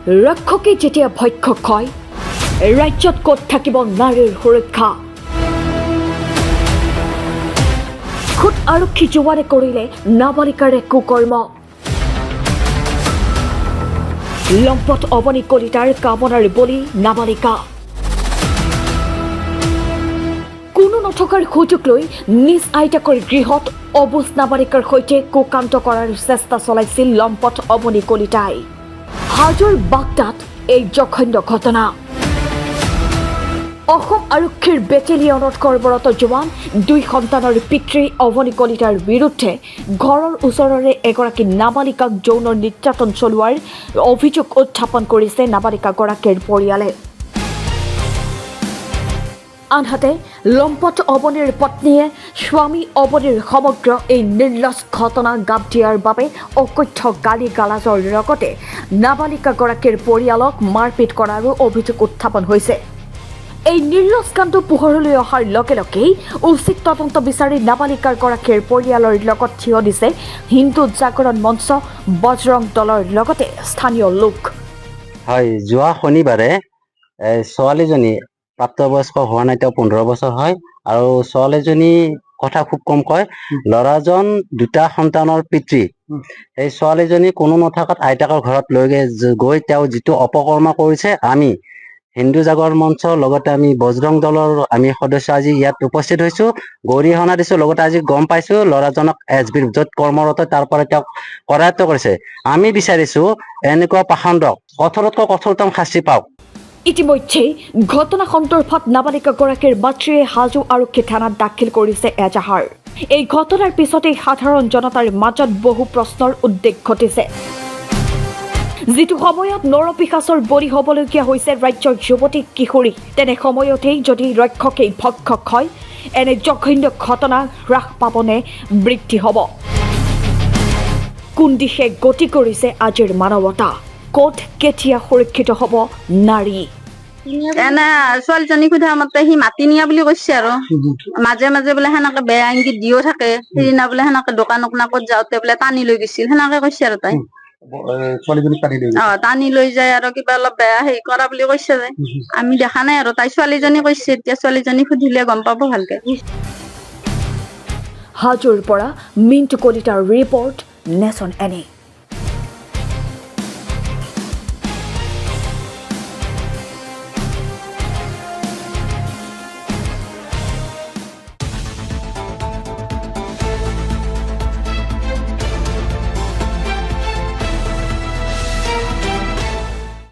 ৰক্ষকে যেতিয়া ভক্ষক হয় ৰাজ্যত ক'ত থাকিব নাৰীৰ সুৰক্ষা খুদ আৰক্ষী জোৱানে কৰিলে নাবালিকাৰে কুকৰ্ম লম্পট অৱনী কলিতাৰ কামনাৰ বলি নাবালিকা কোনো নথকাৰ সুযোগ লৈ নিজ আইতাকৰ গৃহত অবুজ নাবালিকাৰ সৈতে কুকান্ত কৰাৰ চেষ্টা চলাইছিল লম্পট অৱনী কলিতাই হাজোৰ বাগদাত এই জঘন্য ঘটনা অসম আৰক্ষীৰ বেটেলিয়নত কৰ্মৰত জোৱান দুই সন্তানৰ পিতৃ অৱনী কলিতাৰ বিৰুদ্ধে ঘৰৰ ওচৰৰে এগৰাকী নাবালিকাক যৌন নিৰ্যাতন চলোৱাৰ অভিযোগ উত্থাপন কৰিছে নাবালিকাগৰাকীৰ পৰিয়ালে আনহাতে লম্পট অৱনীৰ পত্নীয়ে স্বামী অৱনীৰ সমগ্ৰ এই নিৰ্লজ্জ ঘটনা গাপ দিয়াৰ বাবে অকথ্য গালি গালাজৰ লগতে নাবালিকাগৰাকীৰ পৰিয়ালক মাৰপিট কৰাৰো অভিযোগ উত্থাপন হৈছে এই নিৰ্লজ্জ কাণ্ড পোহৰলৈ অহাৰ লগে লগেই উচিত তদন্ত বিচাৰি নাবালিকাগৰাকীৰ পৰিয়ালৰ লগত থিয় দিছে হিন্দু জাগৰণ মঞ্চ বজৰং দলৰ লগতে স্থানীয় লোক হয় যোৱা শনিবাৰে ছোৱালীজনী প্ৰাপ্তবয়স্ক হোৱা নাই তেওঁ 15 বছৰ হয় আৰু ছোৱালীজনী কথা খুব কম কয় ল'ৰাজন দুটা সন্তানৰ পিতৃ এই ছোৱালীজনী কোনো নথাকাত আইতাকৰ ঘৰত লৈ গৈ তেওঁ যিটো অপকৰ্ম কৰিছে আমি হিন্দু জাগৰণ মঞ্চ লগতে আমি বজৰং দলৰ আমি সদস্য আজি ইয়াত উপস্থিত হৈছো গৰিহণা দিছো লগতে আজি গম পাইছো ল'ৰাজনক এছবিৰ য'ত কৰ্মৰত তাৰ পৰা তেওঁক কৰায়ত্ব কৰিছে আমি বিচাৰিছো এনেকুৱা পাখণ্ডক কঠোৰতকৈ কঠোৰতম শাস্তি পাওক ইতিমধ্যে ঘটনা সন্দৰ্ভত নাবালিকাগৰাকীৰ মাতৃয়ে হাজো আৰক্ষী থানাত দাখিল কৰিছে এজাহাৰ এই ঘটনাৰ পিছতে সাধাৰণ জনতাৰ মাজত বহু প্ৰশ্নৰ উদ্বেগ ঘটিছে যিটো সময়ত নৰপিশাচৰ বলি হ'বলগীয়া হৈছে ৰাজ্যৰ যুৱতী কিশোৰী তেনে সময়তেই যদি ৰক্ষকেই ভক্ষক হয় এনে জঘন্য ঘটনা হ্ৰাস পাবনে বৃদ্ধি হ'ব কোন দিশে গতি কৰিছে আজিৰ মানৱতা ক'ত কেতিয়া সুৰক্ষিত হ'ব নাৰী এনে ছোৱালীজনী সোধা মতে সি মাতি নিয়া বুলি কৈছে আৰু মাজে মাজে বোলে সেনেকে বেয়া ইংগিত দিও থাকে সেইদিনা বোলে সেনেকে দোকান নাকত যাওঁতে বোলে টানি লৈ গৈছিল সেনেকে কৈছে আৰু তাই টানি লৈ যায় আৰু কিবা অলপ বেয়া হেৰি কৰা বুলি কৈছে যে আমি দেখা নাই আৰু তাই ছোৱালীজনী কৈছে এতিয়া ছোৱালীজনী সুধিলে গম পাব ভালকে হাজোৰ পৰা মিণ্টু কলিতাৰ ৰিপৰ্ট নেশ্যন এনে